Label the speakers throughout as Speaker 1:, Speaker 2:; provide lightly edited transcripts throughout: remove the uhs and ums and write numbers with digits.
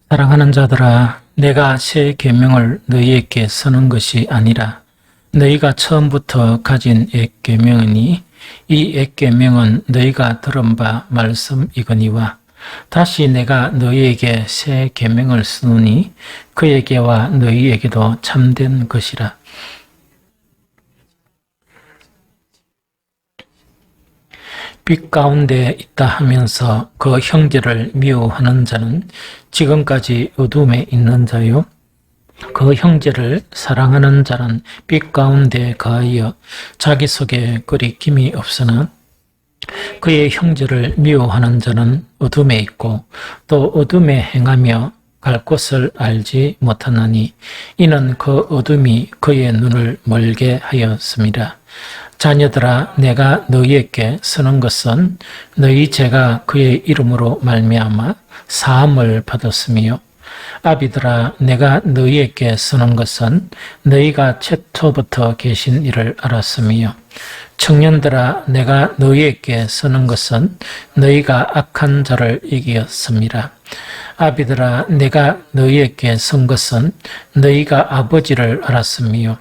Speaker 1: 사랑하는 자들아, 내가 새 계명을 너희에게 쓰는 것이 아니라 너희가 처음부터 가진 옛 계명이니 이 옛 계명은 너희가 들은 바 말씀이거니와 다시 내가 너희에게 새 계명을 쓰노니 그에게와 너희에게도 참된 것이라. 빛 가운데 있다 하면서 그 형제를 미워하는 자는 지금까지 어둠에 있는 자요. 그 형제를 사랑하는 자는 빛 가운데 거하여 자기 속에 거리낌이 없으나 그의 형제를 미워하는 자는 어둠에 있고 또 어둠에 행하며 갈 곳을 알지 못하나니 이는 그 어둠이 그의 눈을 멀게 하였습니다. 자녀들아, 내가 너희에게 쓰는 것은 너희 죄가 그의 이름으로 말미암아 사함을 받았으며, 아비들아, 내가 너희에게 쓰는 것은 너희가 최초부터 계신 이를 알았으며, 청년들아, 내가 너희에게 쓰는 것은 너희가 악한 자를 이기었습니다. 아비들아, 내가 너희에게 쓴 것은 너희가 아버지를 알았으며,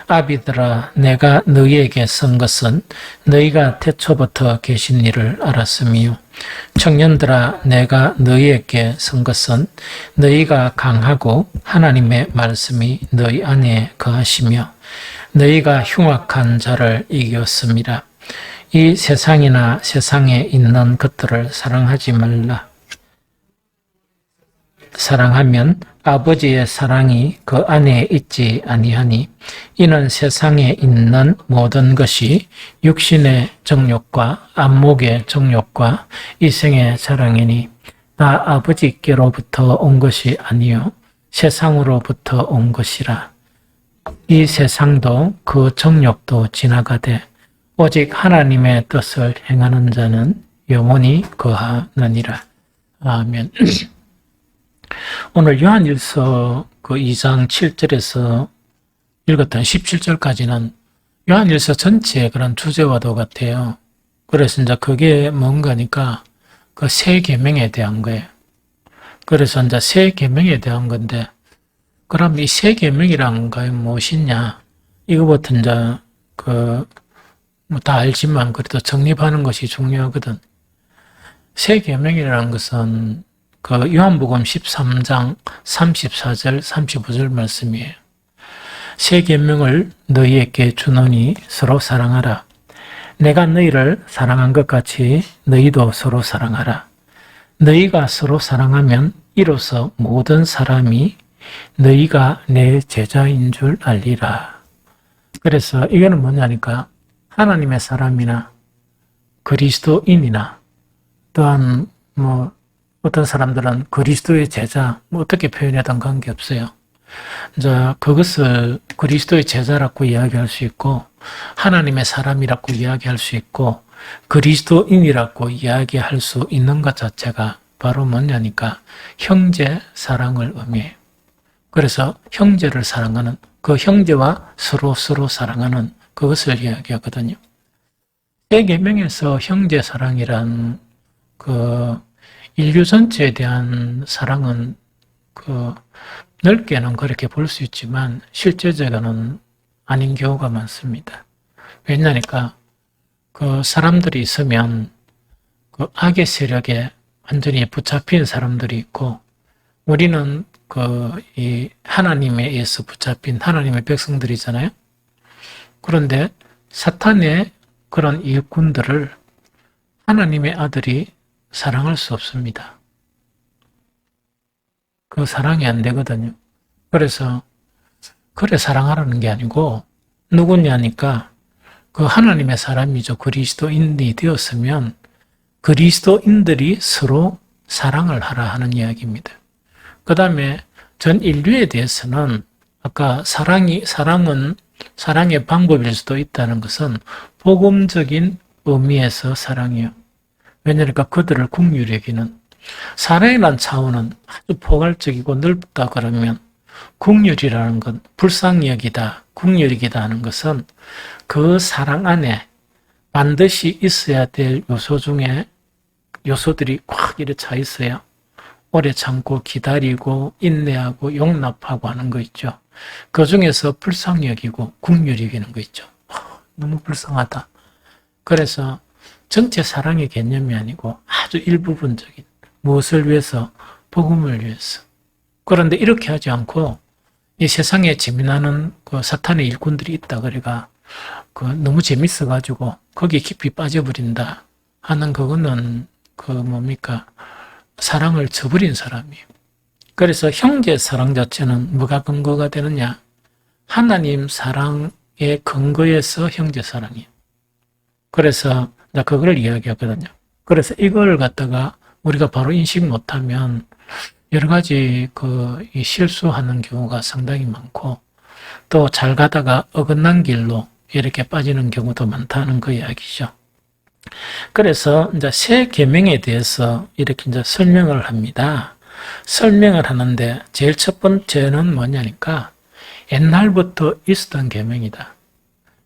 Speaker 1: 아비들아, 내가 너희에게 쓴 것은 너희가 태초부터 계신 이를 알았으며, 청년들아, 내가 너희에게 쓴 것은 너희가 강하고 하나님의 말씀이 너희 안에 거하시며 너희가 흉악한 자를 이겼습니다. 이 세상이나 세상에 있는 것들을 사랑하지 말라. 사랑하면 아버지의 사랑이 그 안에 있지 아니하니 이는 세상에 있는 모든 것이 육신의 정욕과 안목의 정욕과 이생의 자랑이니 다 아버지께로부터 온 것이 아니요 세상으로부터 온 것이라. 이 세상도 그 정욕도 지나가되 오직 하나님의 뜻을 행하는 자는 영원히 거하느니라. 아멘. 오늘 요한일서 그 2장 7절에서 읽었던 17절까지는 요한일서 전체의 그런 주제와도 같아요. 그래서 이제 그게 뭔가니까 그 새 계명에 대한 거예요. 그래서 이제 새 계명에 대한 건데, 그럼 이 새 계명이란 게 무엇이냐? 이거부터 이제 뭐 다 알지만 그래도 정립하는 것이 중요하거든. 새 계명이라는 것은 그 요한복음 13장 34절 35절 말씀이에요. 새 계명을 너희에게 주노니 서로 사랑하라. 내가 너희를 사랑한 것 같이 너희도 서로 사랑하라. 너희가 서로 사랑하면 이로써 모든 사람이 너희가 내 제자인 줄 알리라. 그래서 이거는 뭐냐니까 하나님의 사람이나 그리스도인이나 또한 뭐 어떤 사람들은 그리스도의 제자, 뭐 어떻게 표현하든 관계없어요. 이제 그것을 그리스도의 제자라고 이야기할 수 있고, 하나님의 사람이라고 이야기할 수 있고, 그리스도인이라고 이야기할 수 있는 것 자체가 바로 뭐냐니까 형제 사랑을 의미해요. 그래서 형제를 사랑하는, 그 형제와 서로 사랑하는 그것을 이야기하거든요. 새 계명에서 형제 사랑이란 인류 전체에 대한 사랑은 넓게는 그렇게 볼 수 있지만 실제적으로는 아닌 경우가 많습니다. 왜냐니까 사람들이 있으면 악의 세력에 완전히 붙잡힌 사람들이 있고, 우리는 이 하나님에 의해서 붙잡힌 하나님의 백성들이잖아요. 그런데 사탄의 그런 일꾼들을 하나님의 아들이 사랑할 수 없습니다. 그 사랑이 안 되거든요. 그래서 그래 사랑하라는 게 아니고 누구냐니까 그 하나님의 사람이죠. 그리스도인이 되었으면 그리스도인들이 서로 사랑을 하라 하는 이야기입니다. 그 다음에 전 인류에 대해서는 아까 사랑의 방법일 수도 있다는 것은 복음적인 의미에서 사랑이요. 왜냐니까 그들을 긍휼히 여기는, 사랑이라는 차원은 아주 포괄적이고 넓다 그러면 긍휼이라는 건 불쌍히 여기다, 긍휼히 여기다 하는 것은 그 사랑 안에 반드시 있어야 될 요소 중에 요소들이 꽉 이렇게 차 있어요. 오래 참고 기다리고 인내하고 용납하고 하는 거 있죠. 그 중에서 불쌍히 여기고 긍휼히 여기는 거 있죠. 너무 불쌍하다. 그래서 전체 사랑의 개념이 아니고 아주 일부분적인 무엇을 위해서? 복음을 위해서. 그런데 이렇게 하지 않고 이 세상에 재미나는 그 사탄의 일꾼들이 있다 그래가 그 너무 재밌어가지고 거기에 깊이 빠져버린다 하는 그거는 그 뭡니까? 사랑을 저버린 사람이에요. 그래서 형제 사랑 자체는 뭐가 근거가 되느냐? 하나님 사랑의 근거에서 형제 사랑이에요. 그래서 그걸 이야기하거든요. 그래서 이걸 갖다가 우리가 바로 인식 못하면 여러 가지 이 실수하는 경우가 상당히 많고 또 잘 가다가 어긋난 길로 이렇게 빠지는 경우도 많다는 그 이야기죠. 그래서 이제 새 계명에 대해서 이렇게 이제 설명을 합니다. 설명을 하는데 제일 첫 번째는 뭐냐니까 옛날부터 있었던 계명이다.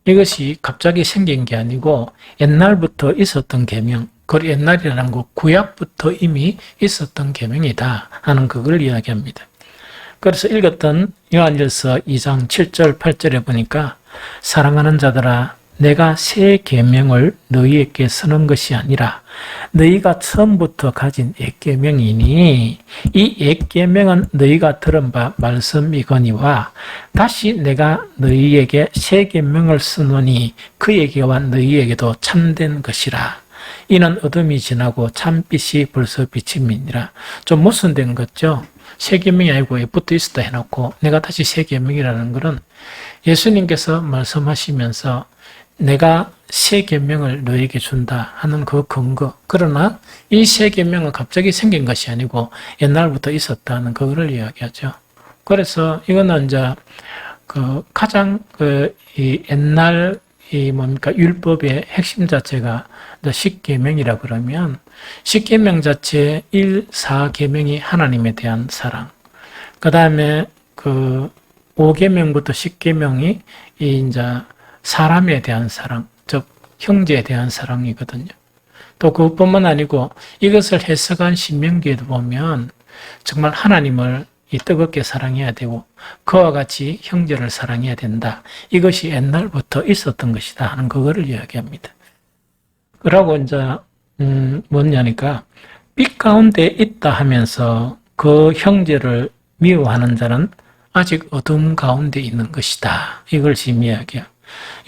Speaker 1: 이것이 갑자기 생긴 게 아니고 옛날부터 있었던 계명, 그 옛날이라는 거 구약부터 이미 있었던 계명이다 하는 그걸 이야기합니다. 그래서 읽었던 요한일서 2장 7절 8절에 보니까 사랑하는 자들아 내가 새 계명을 너희에게 쓰는 것이 아니라 너희가 처음부터 가진 옛 계명이니 이 옛 계명은 너희가 들은 바 말씀이거니와 다시 내가 너희에게 새 계명을 쓰노니 그에게와 너희에게도 참된 것이라. 이는 어둠이 지나고 참빛이 벌써 비침이니라. 좀 모순된 거죠. 새 계명이 아니고 옛부터 있었다 해놓고 내가 다시 새 계명이라는 것은 예수님께서 말씀하시면서 내가 새 계명을 너에게 준다 하는 그 근거. 그러나 이 새 계명은 갑자기 생긴 것이 아니고 옛날부터 있었다는 그거를 이야기하죠. 그래서 이거는 이제 가장 이 옛날 뭡니까 율법의 핵심 자체가 십계명이라 그러면 십계명 자체 1, 4계명이 하나님에 대한 사랑. 그 다음에 5계명부터 10계명이 이제 사람에 대한 사랑, 즉 형제에 대한 사랑이거든요. 또 그것뿐만 아니고 이것을 해석한 신명기에도 보면 정말 하나님을 뜨겁게 사랑해야 되고 그와 같이 형제를 사랑해야 된다. 이것이 옛날부터 있었던 것이다 하는 그거를 이야기합니다. 그러고 이제 뭐냐니까 빛 가운데 있다 하면서 그 형제를 미워하는 자는 아직 어둠 가운데 있는 것이다. 이걸 지금 이야기해요.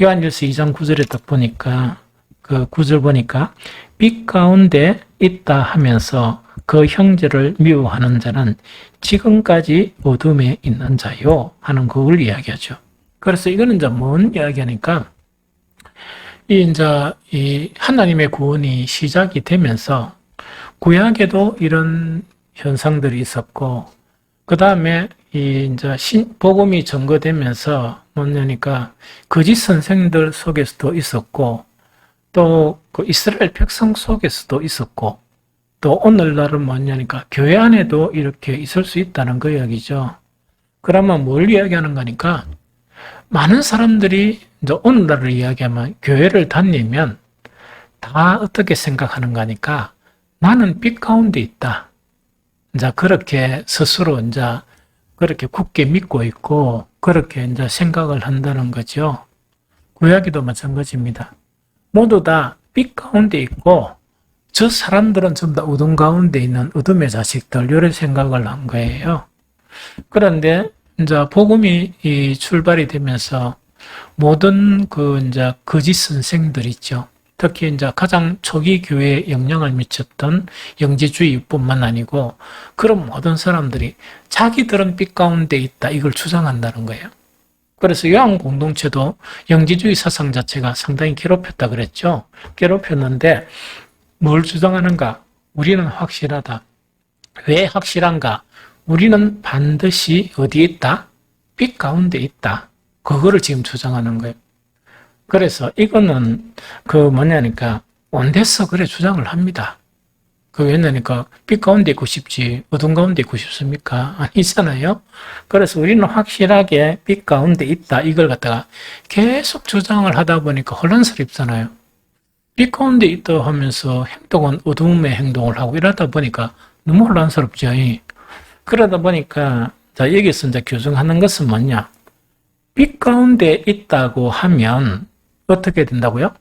Speaker 1: 요한일서 2장 9절에 딱 보니까 그 9절 보니까 빛 가운데 있다 하면서 그 형제를 미워하는 자는 지금까지 어둠에 있는 자요 하는 그걸 이야기하죠. 그래서 이거는 이제 뭔 이야기하니까 이 하나님의 구원이 시작이 되면서 구약에도 이런 현상들이 있었고 그 다음에 이제 복음이 전거되면서 뭐냐니까 거짓 선생들 속에서도 있었고 또 그 이스라엘 백성 속에서도 있었고 또 오늘날은 뭐냐니까 교회 안에도 이렇게 있을 수 있다는 그 이야기죠. 그러면 뭘 이야기하는 거니까 많은 사람들이 이제 오늘날을 이야기하면 교회를 다니면 다 어떻게 생각하는 거니까 나는 빛 가운데 있다. 이제 그렇게 스스로 이제 그렇게 굳게 믿고 있고 그렇게 이제 생각을 한다는 거죠. 구약에도 마찬가지입니다. 모두 다 빛 가운데 있고 저 사람들은 전부 다 어둠 가운데 있는 어둠의 자식들 이런 생각을 한 거예요. 그런데 이제 복음이 출발이 되면서 모든 이제 거짓 선생들 있죠. 특히 이제 가장 초기 교회에 영향을 미쳤던 영지주의뿐만 아니고 그런 모든 사람들이 자기들은 빛 가운데 있다 이걸 주장한다는 거예요. 그래서 요한 공동체도 영지주의 사상 자체가 상당히 괴롭혔다 그랬죠. 괴롭혔는데 뭘 주장하는가? 우리는 확실하다. 왜 확실한가? 우리는 반드시 어디에 있다? 빛 가운데 있다. 그거를 지금 주장하는 거예요. 그래서 이거는 뭐냐니까 온데서 그래 주장을 합니다. 왜냐니까 빛 가운데 있고 싶지 어둠 가운데 있고 싶습니까? 아니잖아요. 그래서 우리는 확실하게 빛 가운데 있다. 이걸 갖다가 계속 주장을 하다 보니까 혼란스럽잖아요. 빛 가운데 있다 하면서 행동은 어둠의 행동을 하고 이러다 보니까 너무 혼란스럽죠. 그러다 보니까 자, 여기서 이제 교정하는 것은 뭐냐? 빛 가운데 있다고 하면 어떻게 된다고요?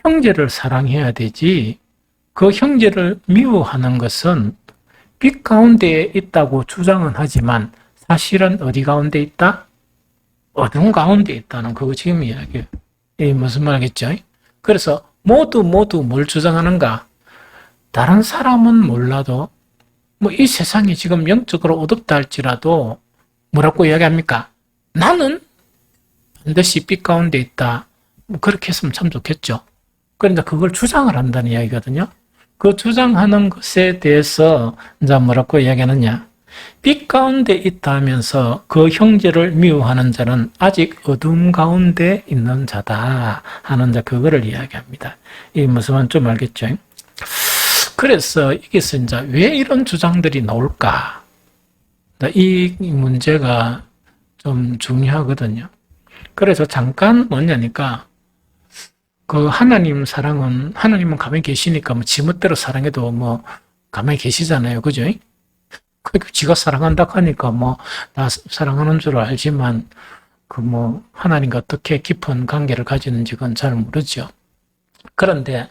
Speaker 1: 형제를 사랑해야 되지. 그 형제를 미워하는 것은 빛 가운데 있다고 주장은 하지만 사실은 어디 가운데 있다? 어둠 가운데 있다는 그거 지금 이야기예요. 이 무슨 말이겠죠? 그래서 모두 뭘 주장하는가? 다른 사람은 몰라도 뭐 이 세상이 지금 영적으로 어둡다 할지라도 뭐라고 이야기합니까? 나는 반드시 빛 가운데 있다. 뭐 그렇게 했으면 참 좋겠죠. 그런데 그걸 주장을 한다는 이야기거든요. 그 주장하는 것에 대해서 이제 뭐라고 이야기하느냐? 빛 가운데 있다 하면서 그 형제를 미워하는 자는 아직 어둠 가운데 있는 자다 하는 자 그거를 이야기합니다. 이 무슨 말인지 좀 알겠죠? 그래서 여기서 이제 왜 이런 주장들이 나올까? 이 문제가 좀 중요하거든요. 그래서 잠깐 뭐냐니까 그 하나님 사랑은 하나님은 가만히 계시니까 뭐 지멋대로 사랑해도 뭐 가만히 계시잖아요. 그죠? 지가 사랑한다 하니까 뭐 나 사랑하는 줄 알지만 그 뭐 하나님과 어떻게 깊은 관계를 가지는지 그건 잘 모르죠. 그런데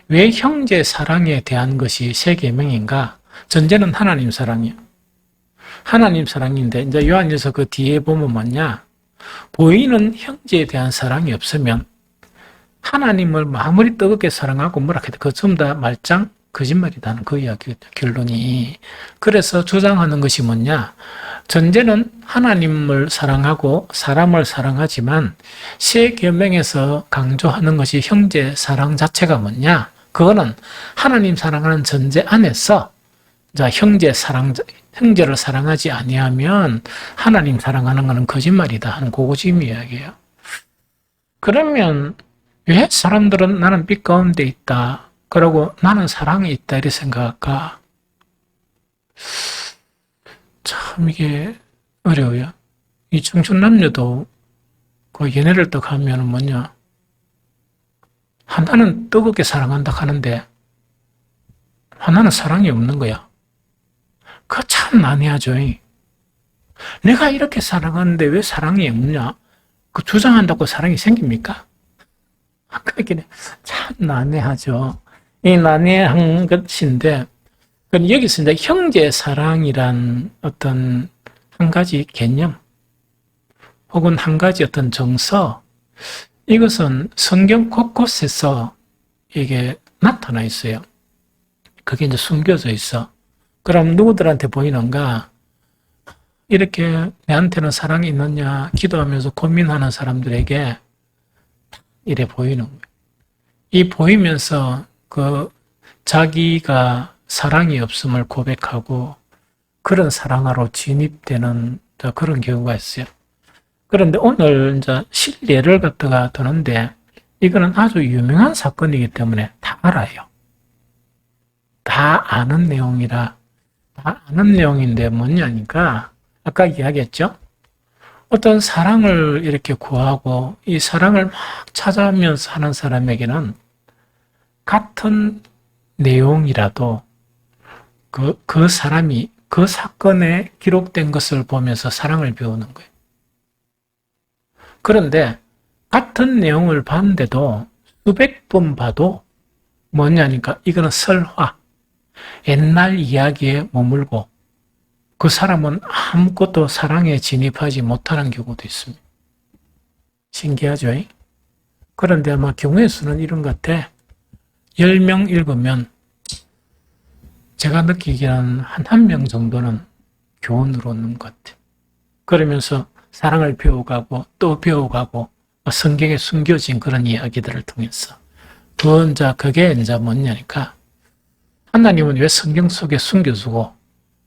Speaker 1: 왜 형제 사랑에 대한 것이 세 계명인가? 전제는 하나님 사랑이에요. 하나님 사랑인데 이제 요한일서 그 뒤에 보면 뭐냐? 보이는 형제에 대한 사랑이 없으면 하나님을 아무리 뜨겁게 사랑하고 뭐라 해도 그 전부 다 말짱 거짓말이다는 그 이야기 결론이. 그래서 주장하는 것이 뭐냐? 전제는 하나님을 사랑하고 사람을 사랑하지만 세 계명에서 강조하는 것이 형제 사랑 자체가 뭐냐? 그거는 하나님 사랑하는 전제 안에서 자 형제를 사랑하지 아니하면 하나님 사랑하는 것은 거짓말이다 하는 그거 지금 이야기예요. 그러면 왜 사람들은 나는 빛 가운데 있다. 그러고 나는 사랑이 있다 이렇게 생각할까? 참 이게 어려워요. 이 청춘 남녀도 그 연애를 딱 하면 뭐냐? 하나는 뜨겁게 사랑한다 하는데 하나는 사랑이 없는 거야. 그거 참 난해하죠. 내가 이렇게 사랑하는데 왜 사랑이 없냐? 그 주장한다고 사랑이 생깁니까? 그렇게 참 난해하죠. 이 난해한 것인데 여기서 이제 형제 사랑이란 어떤 한 가지 개념 혹은 한 가지 어떤 정서 이것은 성경 곳곳에서 이게 나타나 있어요. 그게 이제 숨겨져 있어. 그럼 누구들한테 보이는가? 이렇게 내한테는 사랑이 있느냐 기도하면서 고민하는 사람들에게 이래 보이는 거예요. 이 보이면서 그 자기가 사랑이 없음을 고백하고 그런 사랑으로 진입되는 그런 경우가 있어요. 그런데 오늘 이제 실례를 갖다가 드는데 이거는 아주 유명한 사건이기 때문에 다 알아요. 다 아는 내용이라 다 아는 내용인데 뭐냐니까 아까 이야기했죠. 어떤 사랑을 이렇게 구하고 이 사랑을 막 찾아가면서 하는 사람에게는 같은 내용이라도 그 사람이 그 사건에 기록된 것을 보면서 사랑을 배우는 거예요. 그런데 같은 내용을 봤는데도 수백 번 봐도 뭐냐니까 이거는 설화, 옛날 이야기에 머물고 그 사람은 아무것도 사랑에 진입하지 못하는 경우도 있습니다. 신기하죠? 그런데 아마 경우의 수는 이런 것 같아. 10명 읽으면 제가 느끼기에는 한 명 정도는 교훈으로 오는 것 같아. 그러면서 사랑을 배워가고 또 배워가고 성경에 숨겨진 그런 이야기들을 통해서 그게 이제 뭐냐니까 하나님은 왜 성경 속에 숨겨주고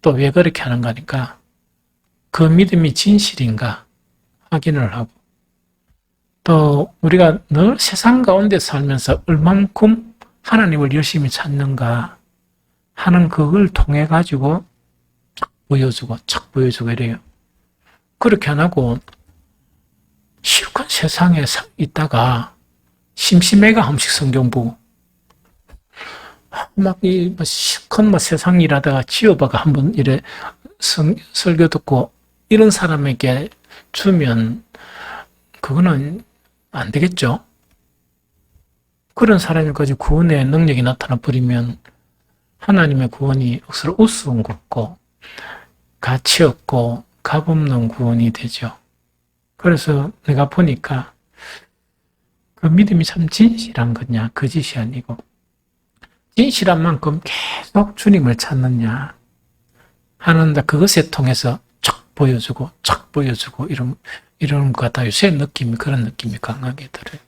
Speaker 1: 또 왜 그렇게 하는가 하니까 그 믿음이 진실인가 확인을 하고 또 우리가 늘 세상 가운데 살면서 얼만큼 하나님을 열심히 찾는가 하는 그걸 통해 가지고 착 보여주고 이래요. 그렇게 안 하고 실컷 세상에 있다가 심심해가 한 번씩 성경 보고 막이 시컷 세상 일하다가 지어봐가 한번 이래 설교 듣고 이런 사람에게 주면 그거는 안 되겠죠. 그런 사람일까지 구원의 능력이 나타나 버리면 하나님의 구원이 억수로 우스운 것고 가치 없고 값없는 구원이 되죠. 그래서 내가 보니까 그 믿음이 참 진실한 거냐 거짓이 아니고 진실한 만큼 계속 주님을 찾느냐 하는데 그것에 통해서 척 보여주고 이런 것 같아요. 새 느낌이 그런 느낌이 강하게 들어요.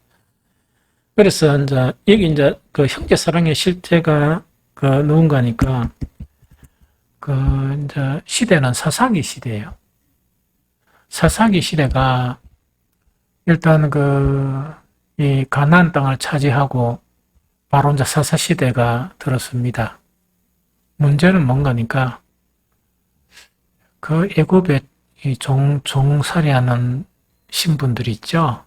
Speaker 1: 그래서 이제 여기 이제 그 형제 사랑의 실제가 그 누군가니까 그 이제 시대는 사사기 시대예요. 사사기 시대가 일단 이 가나안 땅을 차지하고 바로 이제 사사 시대가 들었습니다. 문제는 뭔가니까 그 애굽에 이 종살이하는 신분들이 있죠.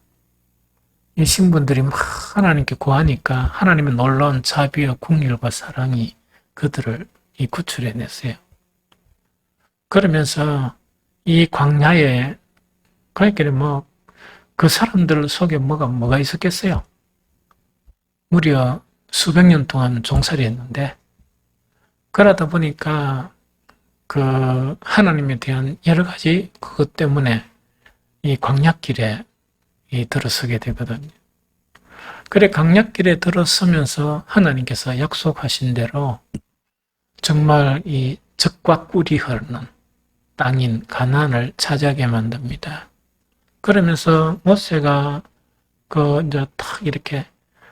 Speaker 1: 이 신분들이 막 하나님께 구하니까 하나님의 놀라운 자비와 긍휼과 사랑이 그들을 구출해냈어요. 그러면서 이 광야에 그러니까 그 사람들 속에 뭐가 있었겠어요? 무려 수백 년 동안 종살이했는데 그러다 보니까 그 하나님에 대한 여러 가지 그것 때문에 이 광야길에 들어서게 되거든요. 그래 광야길에 들어서면서 하나님께서 약속하신 대로 정말 이 젖과 꿀이 흐르는 땅인 가나안을 차지하게 만듭니다. 그러면서 모세가 이제 탁 이렇게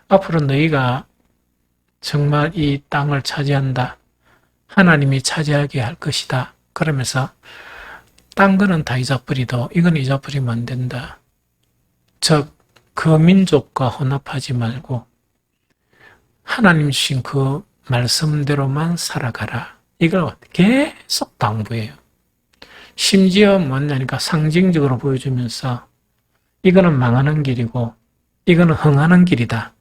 Speaker 1: 앞으로 너희가 정말 이 땅을 차지한다. 하나님이 차지하게 할 것이다. 그러면서 딴 거는 다 잊어버리도 이건 잊어버리면 안 된다. 즉 그 민족과 혼합하지 말고 하나님 주신 그 말씀대로만 살아가라. 이걸 계속 당부해요. 심지어 뭐냐니까 상징적으로 보여주면서 이거는 망하는 길이고 이거는 흥하는 길이다.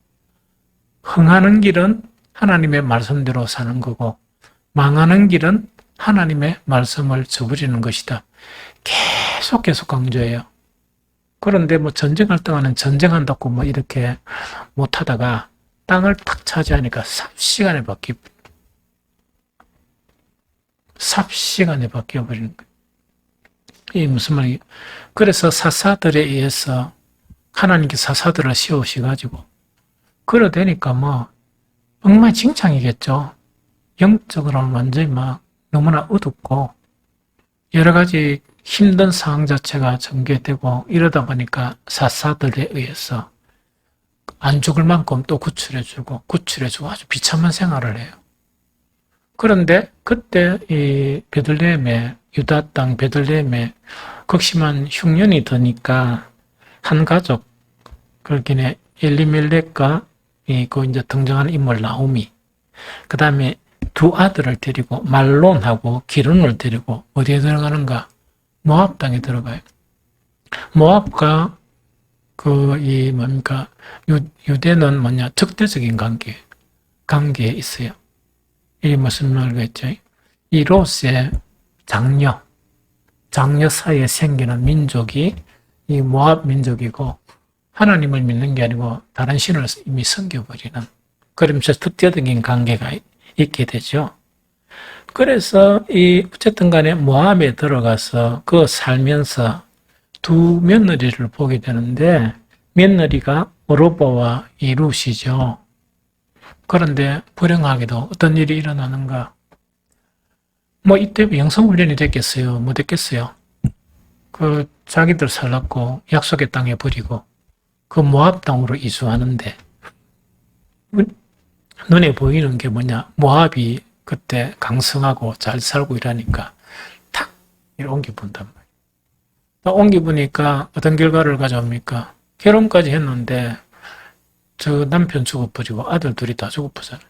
Speaker 1: 흥하는 길은 하나님의 말씀대로 사는 거고 망하는 길은 하나님의 말씀을 저버리는 것이다. 계속 강조해요. 그런데 전쟁할 동안은 전쟁한다고 이렇게 못하다가 땅을 탁 차지하니까 삽시간에 바뀌어버리는 거예요. 이게 무슨 말이에요? 그래서 사사들에 의해서 하나님께 사사들을 세우셔가지고 그러되니까 엉망진창이겠죠. 영적으로는 완전히 너무나 어둡고 여러 가지 힘든 상황 자체가 전개되고 이러다 보니까 사사들에 의해서 안 죽을 만큼 또 구출해주고 아주 비참한 생활을 해요. 그런데 그때 이 베들레헴에 유다 땅 베들레헴에 극심한 흉년이 드니까 한 가족 그렇긴 엘리멜렉과 이제 등장하는 인물 나오미 그 다음에 두 아들을 데리고 말론하고 기른을 데리고 어디에 들어가는가? 모압 땅에 들어가요. 모압과 유대는 적대적인 관계에 있어요. 이게 무슨 말이겠죠? 이 롯의 장녀 사이에 생기는 민족이 이 모압 민족이고 하나님을 믿는 게 아니고 다른 신을 이미 섬겨버리는 그러면서 특대적인 관계가 있게 되죠. 그래서 어쨌든 간에 모압에 들어가서 살면서 두 며느리를 보게 되는데 며느리가 오르바와 룻이죠. 그런데 불행하게도 어떤 일이 일어나는가? 이때 영성훈련이 됐겠어요? 뭐 됐겠어요? 자기들 살랐고 약속의 땅에 버리고 모압 땅으로 이주하는데 눈에 보이는 게 뭐냐? 모압이 그때 강성하고 잘 살고 이러니까 탁 이렇게 옮겨본단 말이에요. 옮겨보니까 어떤 결과를 가져옵니까? 결혼까지 했는데 저 남편 죽어버리고 아들 둘이 다 죽어버리잖아요.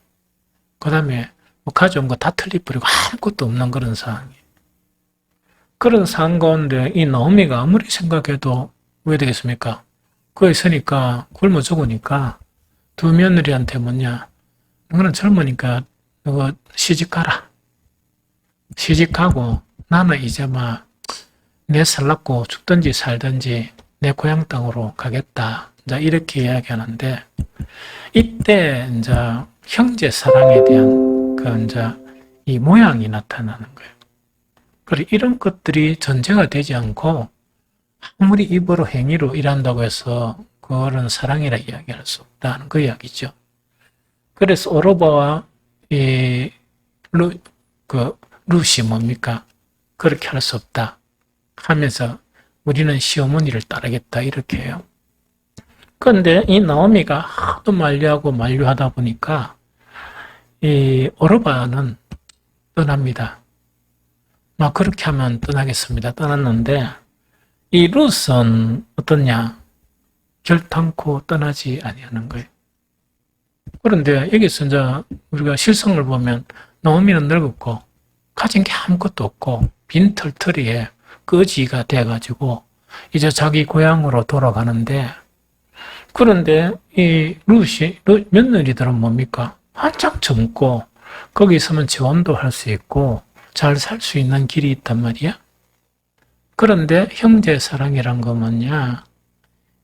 Speaker 1: 그 다음에 가져온 거 다 틀리버리고 아무것도 없는 그런 상황이에요. 그런 상황 가운데 이 나오미가 아무리 생각해도 왜 되겠습니까? 거기 있으니까 굶어 죽으니까 두 며느리한테 너는 젊으니까 너가 시집가라. 시집가고 나는 이제 막 내 살랍고 죽든지 살든지 내 고향 땅으로 가겠다. 이제 이렇게 이야기하는데 이때 이제 형제 사랑에 대한 그 이제 이 모양이 나타나는 거예요. 그리고 이런 것들이 전제가 되지 않고 아무리 입으로 행위로 일한다고 해서 그거는 사랑이라 이야기할 수 없다는 그 이야기죠. 그래서 오로바와 룻이 뭡니까? 그렇게 할 수 없다 하면서 우리는 시어머니를 따르겠다 이렇게 해요. 그런데 이 나오미가 하도 만류하다 보니까 이 오로바는 떠납니다. 막 그렇게 하면 떠나겠습니다. 떠났는데 이 룻은 어떠냐? 결탄코 떠나지 아니하는 거예요. 그런데 여기서 이제 우리가 실성을 보면 나오미는 늙었고 가진 게 아무것도 없고 빈 털터리에 거지가 돼가지고 이제 자기 고향으로 돌아가는데 그런데 이 며느리들은 뭡니까? 한창 젊고 거기 있으면 재혼도 할 수 있고 잘 살 수 있는 길이 있단 말이야. 그런데 형제 사랑이란 거 뭐냐?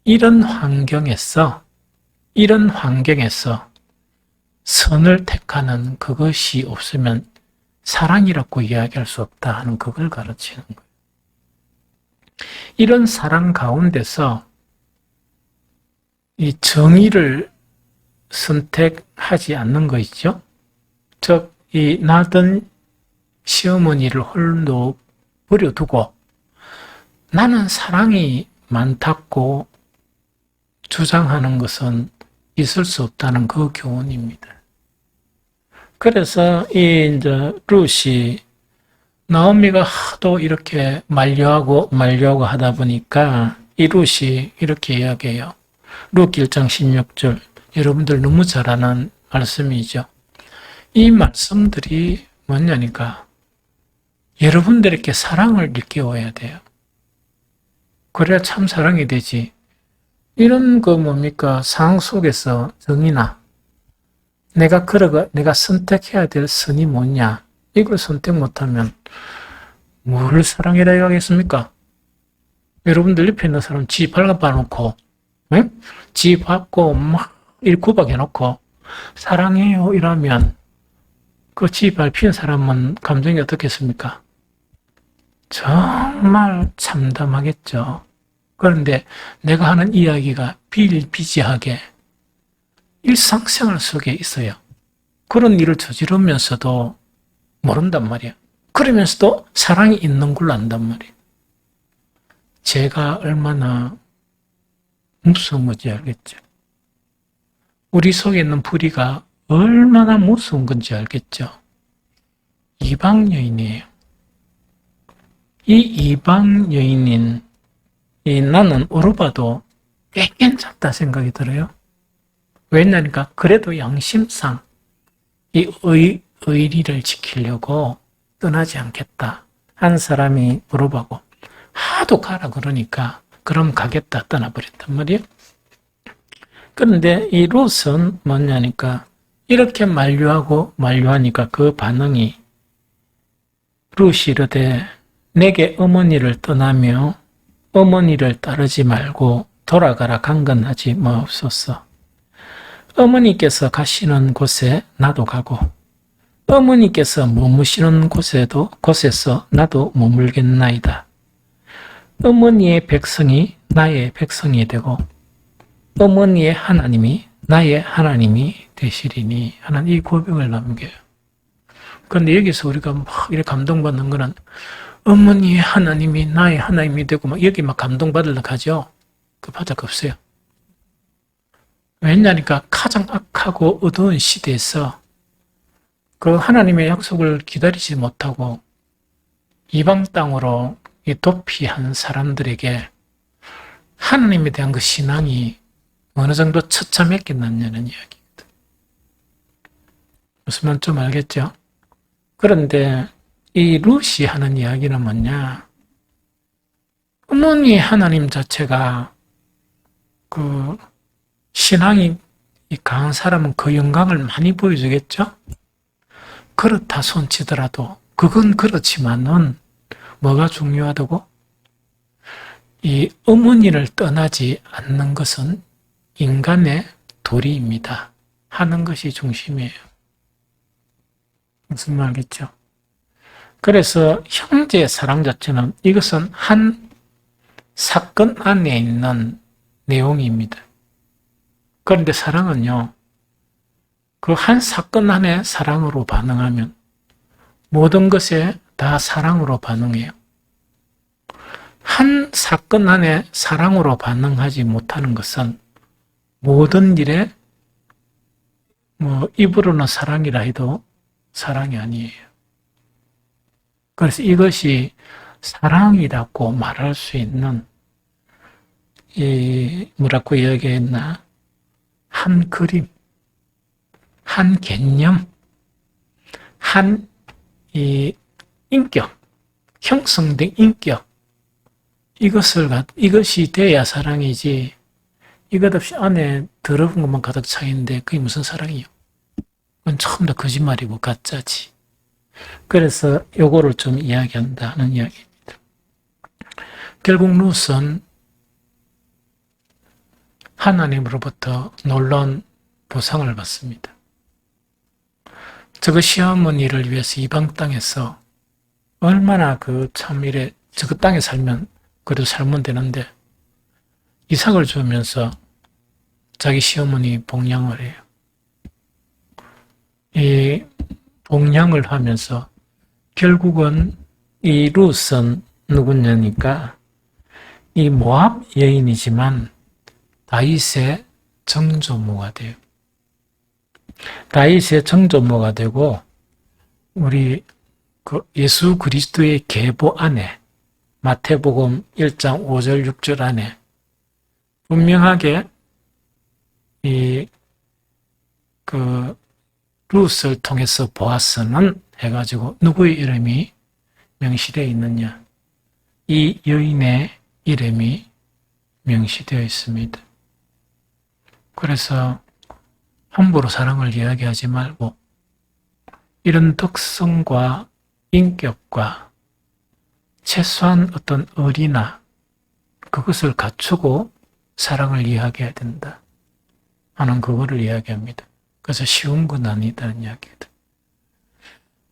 Speaker 1: 이런 환경에서 선을 택하는 그것이 없으면 사랑이라고 이야기할 수 없다 하는 그걸 가르치는 거예요. 이런 사랑 가운데서 이 정의를 선택하지 않는 거 있죠? 즉, 이 나던 시어머니를 홀로 버려두고 나는 사랑이 많다고 주장하는 것은 있을 수 없다는 그 교훈입니다. 그래서 이제 룻이 나오미가 하도 이렇게 만류하고 하다 보니까 이 룻이 이렇게 이야기해요. 룻 1장 16절 여러분들 너무 잘 아는 말씀이죠. 이 말씀들이 뭐냐니까 여러분들에게 사랑을 일깨워야 돼요. 그래야 참 사랑이 되지. 이런 거 뭡니까? 상황 속에서 정의나 내가 선택해야 될 선이 뭐냐? 이걸 선택 못하면 뭘 사랑이라 이야기하겠습니까? 여러분들 옆에 있는 사람 지 발라봐놓고 지 받고 막 일구박해놓고 사랑해요 이러면 그 지 밟힌 사람은 감정이 어떻겠습니까? 정말 참담하겠죠. 그런데 내가 하는 이야기가 비일비재하게 일상생활 속에 있어요. 그런 일을 저지르면서도 모른단 말이야. 그러면서도 사랑이 있는 걸로 안단 말이야. 제가 얼마나 무서운 건지 알겠죠. 우리 속에 있는 불의가 얼마나 무서운 건지 알겠죠. 이방 여인이에요. 이 이방 여인인 나는 오르바도 꽤 괜찮다 생각이 들어요. 왜냐니까 그래도 양심상 이 의리를 지키려고 떠나지 않겠다 한 사람이 오르바고 하도 가라 그러니까 그럼 가겠다 떠나버렸단 말이에요. 그런데 이 룻은 뭐냐니까 이렇게 만류하니까 그 반응이 룻이 이르되 내게 어머니를 떠나며 어머니를 따르지 말고 돌아가라 강건하지 마옵소서. 어머니께서 가시는 곳에 나도 가고 어머니께서 머무시는 곳에서 나도 머물겠나이다. 어머니의 백성이 나의 백성이 되고 어머니의 하나님이 나의 하나님이 되시리니 하는 이 고백을 남겨요. 그런데 여기서 우리가 막 이렇게 감동받는 거는 어머니의 하나님이 나의 하나님이 되고 막 여기 막 감동받으려고 하죠. 그 바닥 없어요. 왜냐니까 가장 악하고 어두운 시대에서 그 하나님의 약속을 기다리지 못하고 이방 땅으로 도피한 사람들에게 하나님에 대한 그 신앙이 어느 정도 처참했겠느냐는 이야기거든. 무슨 말인지 좀 알겠죠? 그런데 이 룻이 하는 이야기는 뭐냐? 어머니 하나님 자체가 그 신앙이 이 강한 사람은 그 영광을 많이 보여주겠죠? 그렇다 손치더라도 그건 그렇지만은 뭐가 중요하다고? 이 어머니를 떠나지 않는 것은 인간의 도리입니다. 하는 것이 중심이에요. 무슨 말겠죠? 그래서 형제의 사랑 자체는 이것은 한 사건 안에 있는 내용입니다. 그런데 사랑은요, 그 한 사건 안에 사랑으로 반응하면 모든 것에 다 사랑으로 반응해요. 한 사건 안에 사랑으로 반응하지 못하는 것은 모든 일에 입으로는 사랑이라 해도 사랑이 아니에요. 그래서 이것이 사랑이라고 말할 수 있는 뭐라고 이야기했나? 한 그림, 한 개념, 한 인격, 형성된 인격, 이것이 돼야 사랑이지, 이것 없이 안에 더러운 것만 가득 차 있는데 그게 무슨 사랑이요? 그건 전부 다 거짓말이고 가짜지. 그래서 요거를 좀 이야기한다는 이야기입니다. 결국 룻은 하나님으로부터 놀라운 보상을 받습니다. 저그 시어머니를 위해서 이방 땅에서 얼마나 참일에 저그 땅에 살면 그래도 살면 되는데 이삭을 주면서 자기 시어머니 복양을 해요. 이 복양을 하면서 결국은 이 룻은 누구냐니까 이 모압 여인이지만 다윗의 정조모가 돼요. 다윗의 정조모가 되고 우리 예수 그리스도의 계보 안에 마태복음 1장 5절 6절 안에 분명하게 룻을 통해서 보아스는 해가지고 누구의 이름이 명시되어 있느냐? 이 여인의 이름이 명시되어 있습니다. 그래서 함부로 사랑을 이야기하지 말고 이런 덕성과 인격과 최소한 어떤 의리나 그것을 갖추고 사랑을 이야기해야 된다 하는 그거를 이야기합니다. 그래서 쉬운 건 아니다는 이야기다.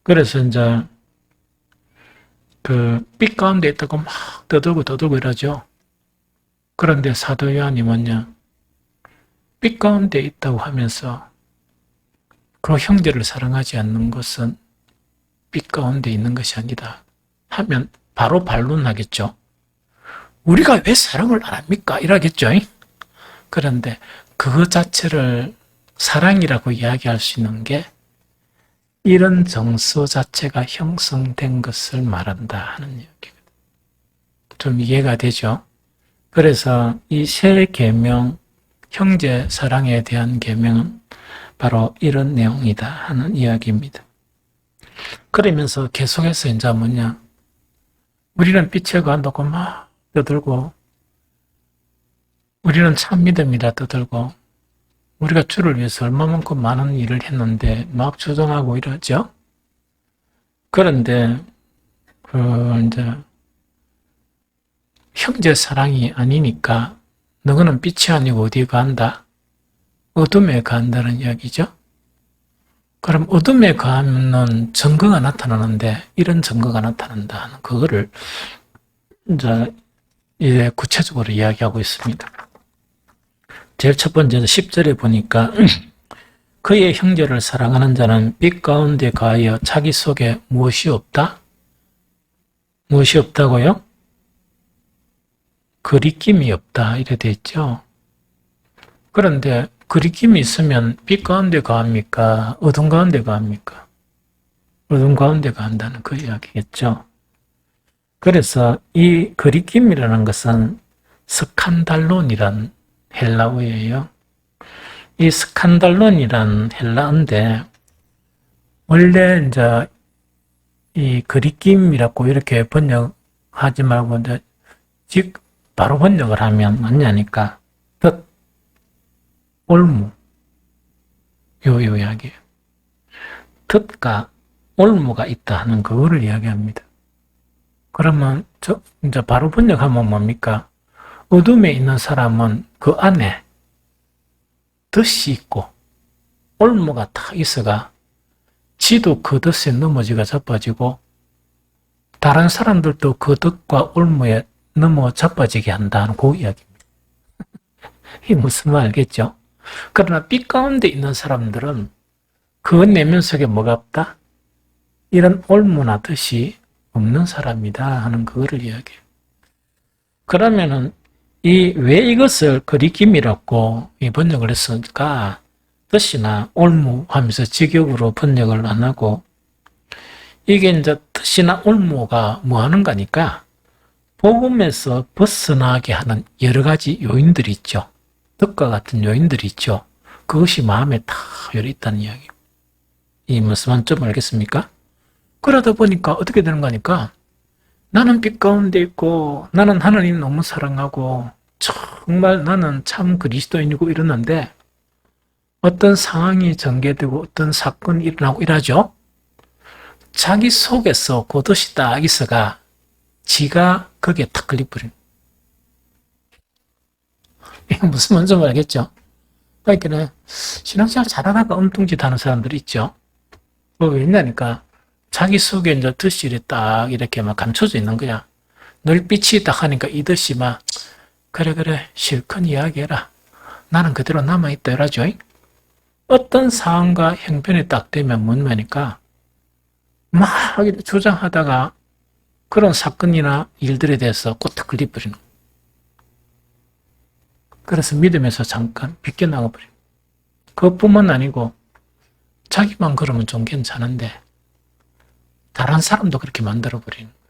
Speaker 1: 그래서 이제 빛 가운데 있다고 막 떠들고 이러죠. 그런데 사도 요한이 뭐냐? 빛 가운데 있다고 하면서 그 형제를 사랑하지 않는 것은 빛 가운데 있는 것이 아니다 하면 바로 반론하겠죠. 우리가 왜 사랑을 안 합니까? 이러겠죠. 그런데 그거 자체를 사랑이라고 이야기할 수 있는 게 이런 정서 자체가 형성된 것을 말한다 하는 이야기거든요. 좀 이해가 되죠? 그래서 이 세 계명, 형제 사랑에 대한 계명은 바로 이런 내용이다 하는 이야기입니다. 그러면서 계속해서 이제 뭐냐? 우리는 빛에 관두고 막 떠들고, 우리는 참 믿음이라 떠들고, 우리가 주를 위해서 얼마만큼 많은 일을 했는데 막 주장하고 이러죠. 그런데 이제 형제 사랑이 아니니까 너는 빛이 아니고 어디에 간다? 어둠에 간다는 이야기죠. 그럼 어둠에 가면 증거가 나타나는데 이런 증거가 나타난다 하는 그거를 이제 구체적으로 이야기하고 있습니다. 제일 첫 번째는 10절에 보니까 그의 형제를 사랑하는 자는 빛 가운데 가하여 자기 속에 무엇이 없다? 무엇이 없다고요? 그리낌이 없다 이래 돼 있죠. 그런데 그리낌이 있으면 빛 가운데 가합니까? 어둠 가운데 가합니까? 어둠 가운데 가한다는 그 이야기겠죠. 그래서 이 그리낌이라는 것은 스칸달론이란 헬라어예요. 이 스칸달론이란 헬라어인데 원래 이제 이 그리낌이라고 이렇게 번역하지 말고 이제 바로 번역을 하면 뭐냐니까 뜻, 올무, 요 이야기예요. 덫과 올무가 있다 하는 그거를 이야기합니다. 그러면 이제 바로 번역하면 뭡니까? 어둠에 있는 사람은 그 안에 덫이 있고 올무가 탁 있어가 지도 그 덫에 넘어지가 자빠지고 다른 사람들도 그 덫과 올무에 넘어 자빠지게 한다는 그 이야기입니다. 이게 무슨 말 알겠죠? 그러나 빛 가운데 있는 사람들은 그 내면 속에 뭐가 없다? 이런 올무나 덫이 없는 사람이다 하는 그거를 이야기해요. 그러면은 왜 이것을 그리김이라고 번역을 했을까? 덫이나 올무 하면서 직역으로 번역을 안 하고 이게 이제 덫이나 올무가 뭐 하는 거니까 복음에서 벗어나게 하는 여러 가지 요인들이 있죠. 덫과 같은 요인들이 있죠. 그것이 마음에 다 열어있다는 이야기. 이 말씀은 좀 알겠습니까? 그러다 보니까 어떻게 되는 거니까 나는 빛 가운데 있고 나는 하나님 너무 사랑하고 정말 나는 참 그리스도인이고 이러는데 어떤 상황이 전개되고 어떤 사건이 일어나고 이러죠. 자기 속에서 그 덫이 딱 있어가 지가 거기에 탁 걸려버린. 이거 무슨 말인지 알겠죠? 그러니까 신앙생활 잘하다가 엉뚱짓 하는 사람들이 있죠. 왜냐니까 자기 속에 이제 덫이 딱 이렇게 막 감춰져 있는 거야. 늘 빛이 딱 하니까 이 덫이 막 그래 실컷 이야기해라. 나는 그대로 남아있다 이러죠. 어떤 상황과 형편이 딱 되면 뭔 말이니까 막 주장하다가 그런 사건이나 일들에 대해서 꼬탁 걸려버리는 거예요. 그래서 믿음에서 잠깐 비껴나가 버려요. 그것뿐만 아니고 자기만 그러면 좀 괜찮은데 다른 사람도 그렇게 만들어버리는 거예요.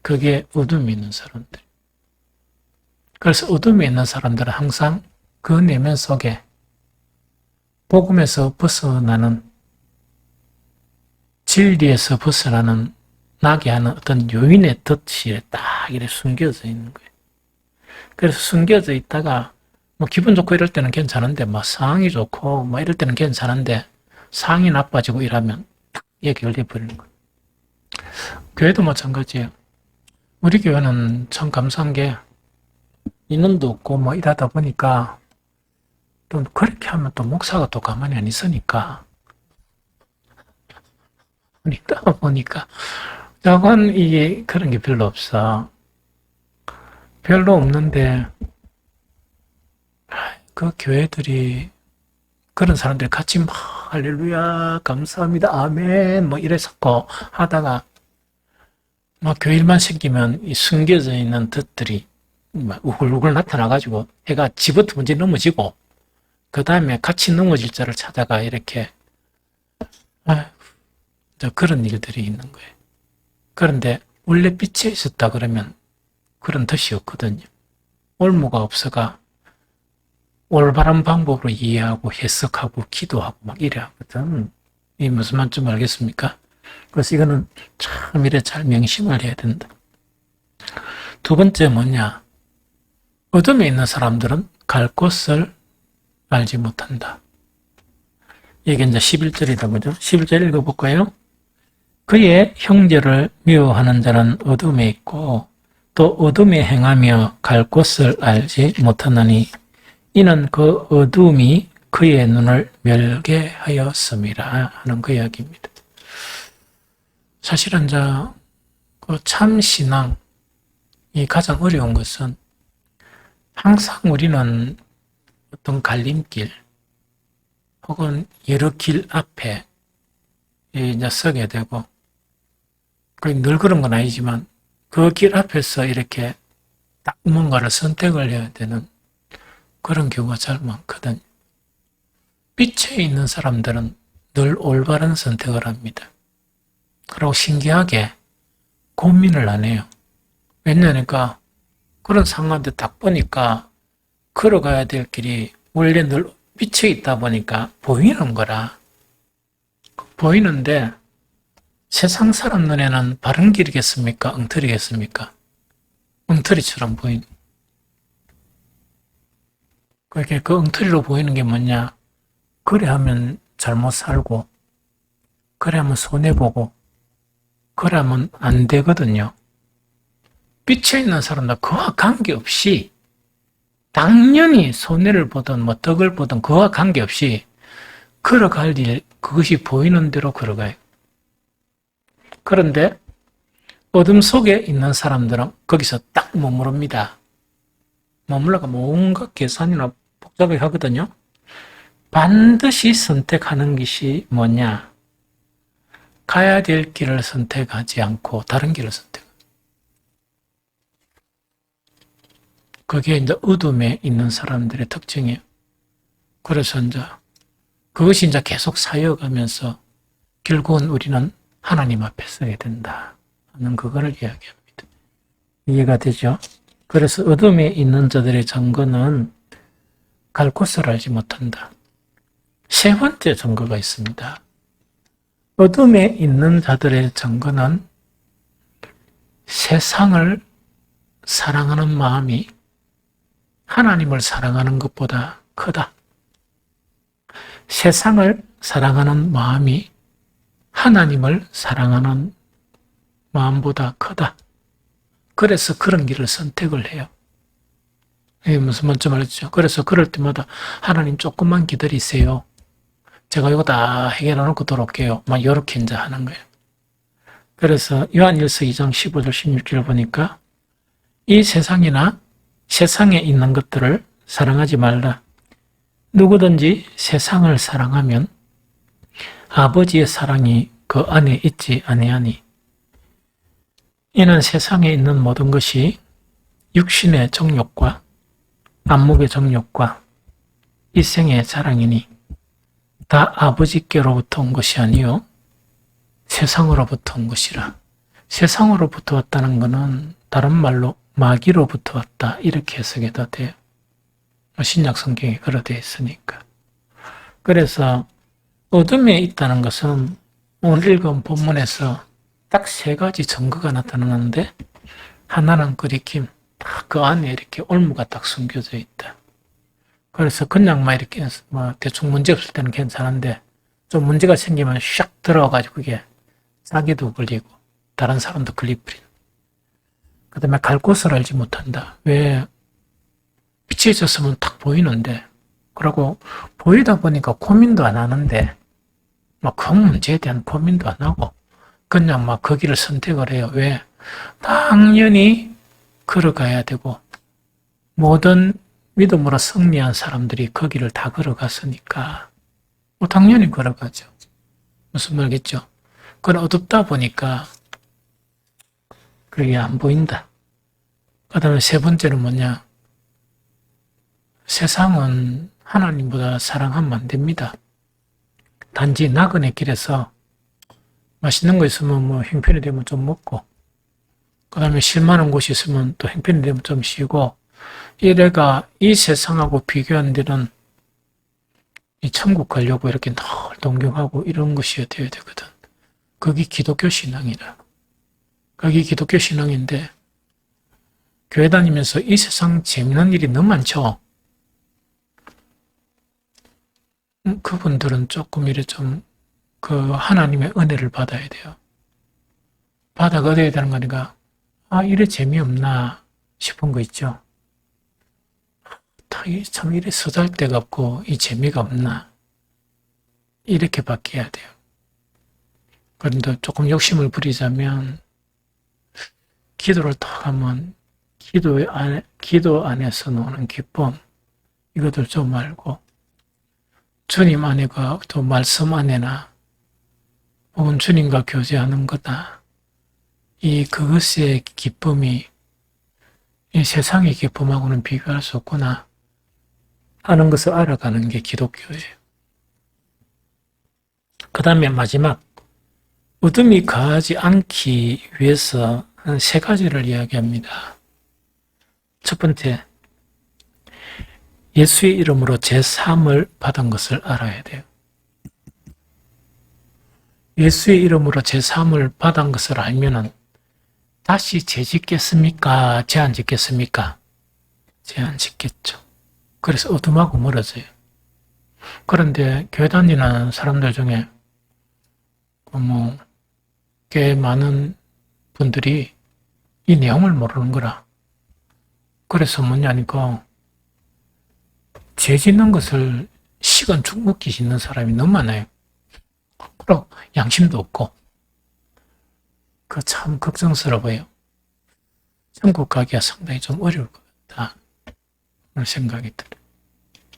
Speaker 1: 그게 어둠이 있는 사람들. 그래서 어둠에 있는 사람들은 항상 그 내면 속에 복음에서 벗어나는 진리에서 벗어나는 나게 하는 어떤 요인의 덫이 딱 이렇게 숨겨져 있는 거예요. 그래서 숨겨져 있다가 뭐 기분 좋고 이럴 때는 괜찮은데 뭐 상황이 좋고 뭐 이럴 때는 괜찮은데 상황이 나빠지고 이러면 딱 얘기 걸려버리는 거예요. 교회도 마찬가지예요. 우리 교회는 참 감사한 게 인원도 없고 뭐 이러다 보니까 또 그렇게 하면 또 목사가 또 가만히 안 있으니까 있다 보니까 저건 이게 그런 게 별로 없어. 별로 없는데 그 교회들이 그런 사람들이 같이 막 할렐루야 감사합니다 아멘 뭐 이래서 하다가 막 교일만 생기면 이 숨겨져 있는 덫들이 막 우글우글 나타나가지고 애가 집부터 먼저 넘어지고 그 다음에 같이 넘어질 자를 찾아가 이렇게 그런 일들이 있는 거예요. 그런데 원래 빛에 있었다 그러면 그런 덫이 없거든요. 올무가 없어가 올바른 방법으로 이해하고 해석하고 기도하고 막 이래 하거든. 이 무슨 말인지 알겠습니까? 그래서 이거는 참 이래 잘 명심을 해야 된다. 두 번째 뭐냐? 어둠에 있는 사람들은 갈 곳을 알지 못한다. 이게 이제 11절이다 그죠? 11절 읽어볼까요? 그의 형제를 미워하는 자는 어둠에 있고 또 어둠에 행하며 갈 곳을 알지 못하나니 이는 그 어둠이 그의 눈을 멸게 하였음이라 하는 그 이야기입니다. 사실은 그 참 신앙이 가장 어려운 것은 항상 우리는 어떤 갈림길 혹은 여러 길 앞에 이제 서게 되고 늘 그런 건 아니지만 그 길 앞에서 이렇게 딱 뭔가를 선택을 해야 되는 그런 경우가 잘 많거든요. 빛에 있는 사람들은 늘 올바른 선택을 합니다. 그리고 신기하게 고민을 안 해요. 왜냐니까 그런 상황한테 딱 보니까 걸어가야 될 길이 원래 늘 빛에 있다 보니까 보이는 거라. 보이는데 세상 사람 눈에는 바른 길이겠습니까? 엉터리겠습니까? 엉터리처럼 보이는. 그렇게 그 엉터리로 보이는 게 뭐냐? 그래 하면 잘못 살고, 그래 하면 손해보고, 그래 하면 안 되거든요. 빛에 있는 사람들 그와 관계없이 당연히 손해를 보든 뭐 덕을 보든 그와 관계없이 걸어갈 일, 그것이 보이는 대로 걸어가요. 그런데 어둠 속에 있는 사람들은 거기서 딱 머무릅니다. 머물러가 뭔가 계산이나 복잡하게 하거든요. 반드시 선택하는 것이 뭐냐? 가야 될 길을 선택하지 않고 다른 길을 선택. 그게 이제 어둠에 있는 사람들의 특징이에요. 그래서 이제 그것이 이제 계속 쌓여가면서 결국은 우리는 하나님 앞에 서야 된다 하는 그거를 이야기합니다. 이해가 되죠? 그래서 어둠에 있는 자들의 증거는 갈 곳을 알지 못한다. 세 번째 증거가 있습니다. 어둠에 있는 자들의 증거는 세상을 사랑하는 마음이 하나님을 사랑하는 것보다 크다. 세상을 사랑하는 마음이 하나님을 사랑하는 마음보다 크다. 그래서 그런 길을 선택을 해요. 이게 무슨 말인지 알죠? 그래서 그럴 때마다 하나님 조금만 기다리세요. 제가 이거 다 해결해 놓고 돌아올게요. 막 이렇게 이제 하는 거예요. 그래서 요한일서 2장 15절 16절을 보니까 이 세상이나 세상에 있는 것들을 사랑하지 말라. 누구든지 세상을 사랑하면 아버지의 사랑이 그 안에 있지 아니하니 이는 세상에 있는 모든 것이 육신의 정욕과 안목의 정욕과 이생의 자랑이니 다 아버지께로부터 온 것이 아니요 세상으로부터 온 것이라. 세상으로부터 왔다는 것은 다른 말로 마귀로부터 왔다 이렇게 해석해도 돼요. 신약 성경에 그렇게 되어 있으니까. 그래서 어둠에 있다는 것은 오늘 읽은 본문에서 딱 세 가지 증거가 나타나는데 하나는 끓이킴, 그 안에 이렇게 올무가 딱 숨겨져 있다. 그래서 그냥만 이렇게 뭐 대충 문제 없을 때는 괜찮은데 좀 문제가 생기면 샥 들어가가지고 그게 자기도 걸리고 다른 사람도 걸리버린. 그 다음에 갈 곳을 알지 못한다. 왜? 빛에 있었으면 딱 보이는데 그러고 보이다 보니까 고민도 안 하는데 막 그 문제에 대한 고민도 안 하고 그냥 막 거기를 선택을 해요. 왜? 당연히 걸어가야 되고 모든 믿음으로 승리한 사람들이 거기를 다 걸어갔으니까 뭐 당연히 걸어가죠. 무슨 말겠죠? 그건 어둡다 보니까 그게 안 보인다. 그 다음에 세 번째는 뭐냐? 세상은 하나님보다 사랑하면 안 됩니다. 단지 나그네 길에서 맛있는 거 있으면 뭐 형편이 되면 좀 먹고 그 다음에 쉴만한 곳이 있으면 또 형편이 되면 좀 쉬고 이래가 이 세상하고 비교한 데는 이 천국 가려고 이렇게 늘 동경하고 이런 것이 되어야 되거든. 그게 기독교 신앙이라. 그게 기독교 신앙인데 교회 다니면서 이 세상 재미난 일이 너무 많죠. 그분들은 조금 이래 좀 그 하나님의 은혜를 받아야 돼요. 받아 얻어야 되는 거니까 이래 재미없나 싶은 거 있죠. 참 이래 쓰잘데가 없고 이 재미가 없나 이렇게 바뀌어야 돼요. 그런데 조금 욕심을 부리자면 기도를 딱 하면 기도 안에서 노는 기쁨 이것들 좀 알고 주님 안에가 또 말씀 안에나 혹은 주님과 교제하는 거다. 그것의 기쁨이 이 세상의 기쁨하고는 비교할 수 없구나 하는 것을 알아가는 게 기독교예요. 그 다음에 마지막 어둠이 가하지 않기 위해서 한 세 가지를 이야기합니다. 첫 번째, 예수의 이름으로 제3을 받은 것을 알아야 돼요. 예수의 이름으로 제3을 받은 것을 알면은 다시 죄짓겠습니까? 죄 안 짓겠습니까? 죄 안 짓겠죠. 그래서 어둠하고 멀어져요. 그런데 교회 다니는 사람들 중에 꽤 많은 분들이 이 내용을 모르는 거라. 그래서 뭐냐니까 죄 짓는 것을 식은 죽 먹기 짓는 사람이 너무 많아요. 그리고 양심도 없고 그 참 걱정스러워요. 천국 가기가 상당히 좀 어려울 것 같다. 그런 생각이 들어요.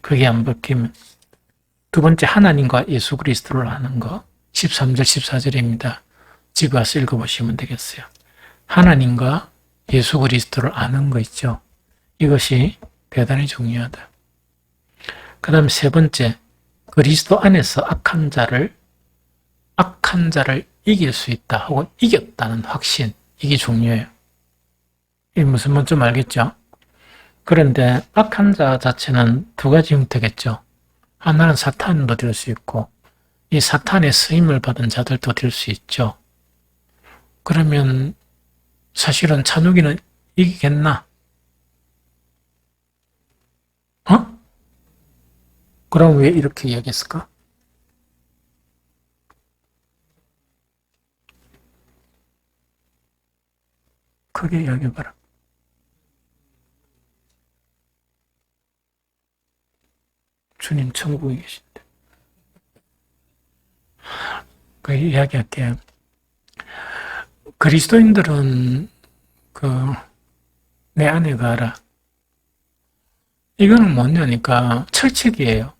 Speaker 1: 그게 안 바뀌면. 두 번째, 하나님과 예수 그리스도를 아는 거. 13절, 14절입니다. 집에 와서 읽어보시면 되겠어요. 하나님과 예수 그리스도를 아는 거 있죠. 이것이 대단히 중요하다. 그 다음 세 번째, 그리스도 안에서 악한 자를 이길 수 있다 혹은 이겼다는 확신. 이게 중요해요. 이게 무슨 말인지 좀 알겠죠? 그런데 악한 자 자체는 두 가지 형태겠죠. 하나는 사탄도 될 수 있고 이 사탄의 쓰임을 받은 자들도 될 수 있죠. 그러면 사실은 찬욱이는 이기겠나? 그럼 왜 이렇게 이야기했을까? 크게 이야기해봐라. 주님 천국에 계신데. 그 이야기할게요. 그리스도인들은 내 아내가 알아. 이거는 뭐냐니까 철칙이에요.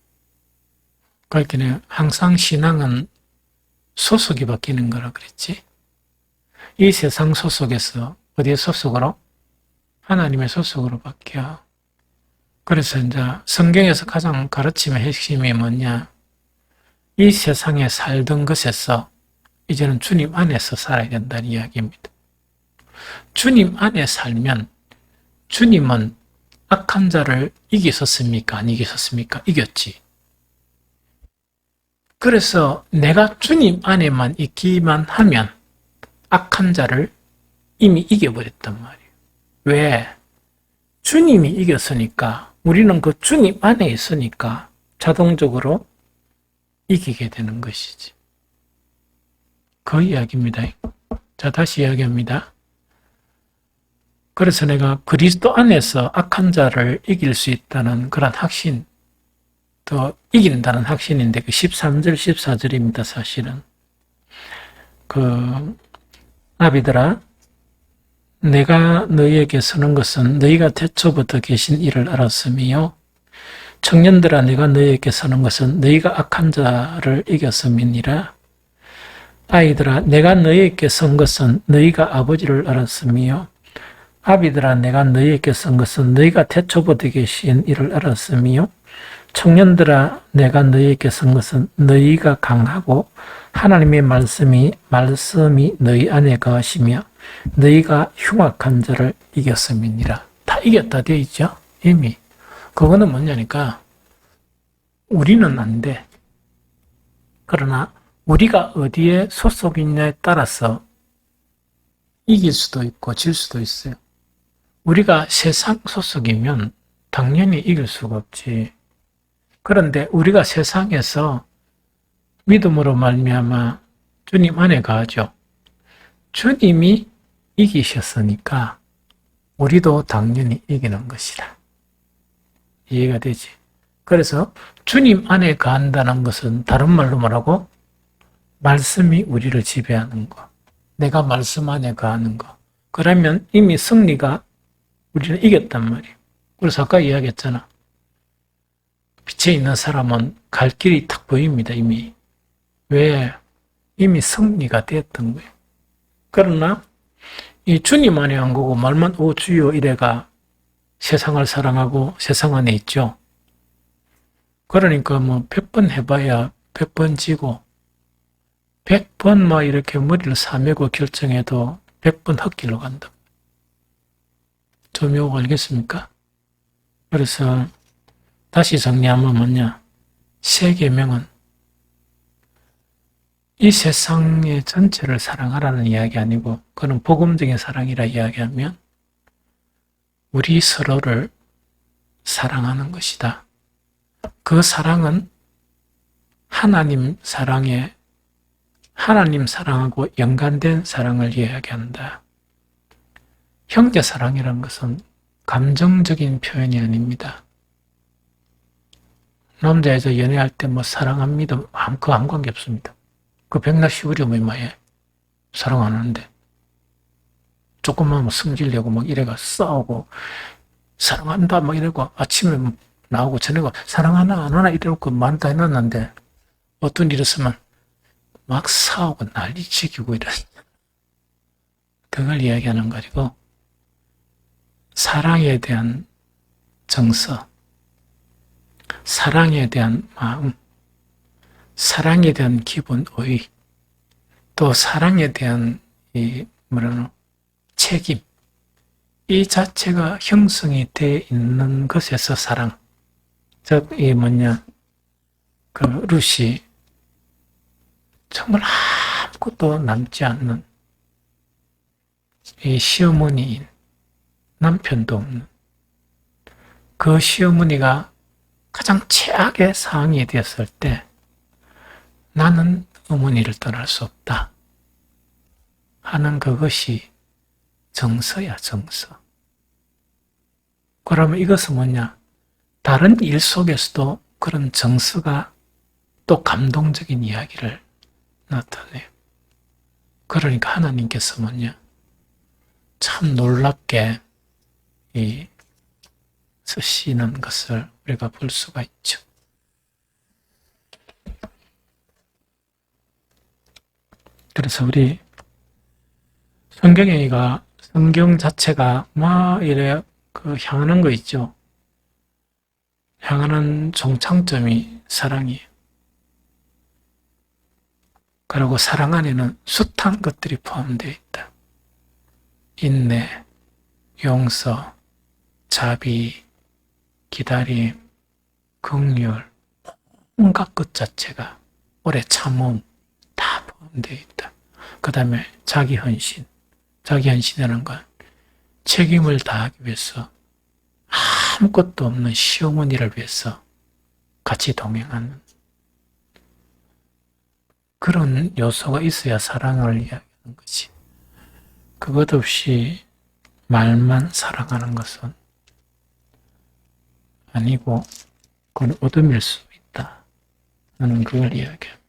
Speaker 1: 그러니까 항상 신앙은 소속이 바뀌는 거라 그랬지. 이 세상 소속에서 어디에 소속으로? 하나님의 소속으로 바뀌어. 그래서 이제 성경에서 가장 가르침의 핵심이 뭐냐? 이 세상에 살던 것에서 이제는 주님 안에서 살아야 된다는 이야기입니다. 주님 안에 살면 주님은 악한 자를 이기셨습니까? 안 이기셨습니까? 이겼지. 그래서 내가 주님 안에만 있기만 하면 악한 자를 이미 이겨버렸단 말이에요. 왜? 주님이 이겼으니까 우리는 그 주님 안에 있으니까 자동적으로 이기게 되는 것이지. 그 이야기입니다. 자, 다시 이야기합니다. 그래서 내가 그리스도 안에서 악한 자를 이길 수 있다는 그런 확신, 또 이긴다는 확신인데 그 13절, 14절입니다. 사실은. 아비들아, 내가 너희에게 서는 것은 너희가 태초부터 계신 이를 알았으며 청년들아 내가 너희에게 서는 것은 너희가 악한 자를 이겼음이니라. 아이들아 내가 너희에게 선 것은 너희가 아버지를 알았으며 아비들아 내가 너희에게 선 것은 너희가 태초부터 계신 이를 알았으며 청년들아 내가 너희에게 선 것은 너희가 강하고 하나님의 말씀이 너희 안에 거하시며 너희가 흉악한 자를 이겼음이니라. 다 이겼다 되어 있죠. 이미. 그거는 뭐냐니까 우리는 안 돼. 그러나 우리가 어디에 소속이냐에 따라서 이길 수도 있고 질 수도 있어요. 우리가 세상 소속이면 당연히 이길 수가 없지. 그런데 우리가 세상에서 믿음으로 말미암아 주님 안에 가죠. 주님이 이기셨으니까 우리도 당연히 이기는 것이다. 이해가 되지? 그래서 주님 안에 거한다는 것은 다른 말로 뭐라고? 말씀이 우리를 지배하는 거. 내가 말씀 안에 거하는 거. 그러면 이미 승리가 우리를 이겼단 말이에요. 그래서 아까 이야기했잖아. 빛에 있는 사람은 갈 길이 탁 보입니다. 이미. 왜? 이미 승리가 되었던 거예요. 그러나 이 주님 안에 한 거고 말만 오 주여 이래가 세상을 사랑하고 세상 안에 있죠. 그러니까 100번 해봐야 100번 지고 100번 막 이렇게 머리를 사매고 결정해도 100번 헛길로 간다. 좀 요거 알겠습니까? 그래서 다시 정리하면 뭐냐? 세 계명은 이 세상의 전체를 사랑하라는 이야기 아니고 그건 복음적인 사랑이라 이야기하면 우리 서로를 사랑하는 것이다. 그 사랑은 하나님 사랑에 하나님 사랑하고 연관된 사랑을 이야기한다. 형제 사랑이란 것은 감정적인 표현이 아닙니다. 남자 여자 연애할 때 뭐 사랑합니다. 그거 아무 관계 없습니다. 그 백날 쉬우려면 뭐해? 사랑 안 하는데. 조금만 뭐 성질내고 막 이래가 싸우고 사랑한다 막 이러고 아침에 나오고 저녁에 사랑하나 안 하나 이러고 많다 해놨는데 어떤 일 있으면 막 싸우고 난리치기고 이런 그걸 이야기하는 거고 사랑에 대한 정서, 사랑에 대한 마음, 사랑에 대한 기본의, 또 사랑에 대한 책임, 이 자체가 형성이 돼 있는 것에서 사랑. 즉, 그 루시 정말 아무것도 남지 않는 이 시어머니인 남편도 없는 그 시어머니가 가장 최악의 상황이 되었을 때 나는 어머니를 떠날 수 없다 하는 그것이 정서야, 정서. 그러면 이것은 뭐냐? 다른 일 속에서도 그런 정서가 또 감동적인 이야기를 나타내요. 그러니까 하나님께서 뭐냐? 참 놀랍게 쓰시는 것을 우리가 볼 수가 있죠. 그래서 우리 성경 자체가 막 이래 향하는 거 있죠. 향하는 종착점이 사랑이에요. 그리고 사랑 안에는 숱한 것들이 포함되어 있다. 인내, 용서, 자비, 기다림, 긍휼, 온갖 것 자체가 오래 참음 다 포함되어 있다. 그 다음에 자기 헌신. 자기 헌신이라는 건 책임을 다하기 위해서 아무것도 없는 시어머니를 위해서 같이 동행하는 그런 요소가 있어야 사랑을 이야기하는 것이. 그것 없이 말만 사랑하는 것은 아니고 그건 어둠일 수 있다 하는 그걸 이야기합니다.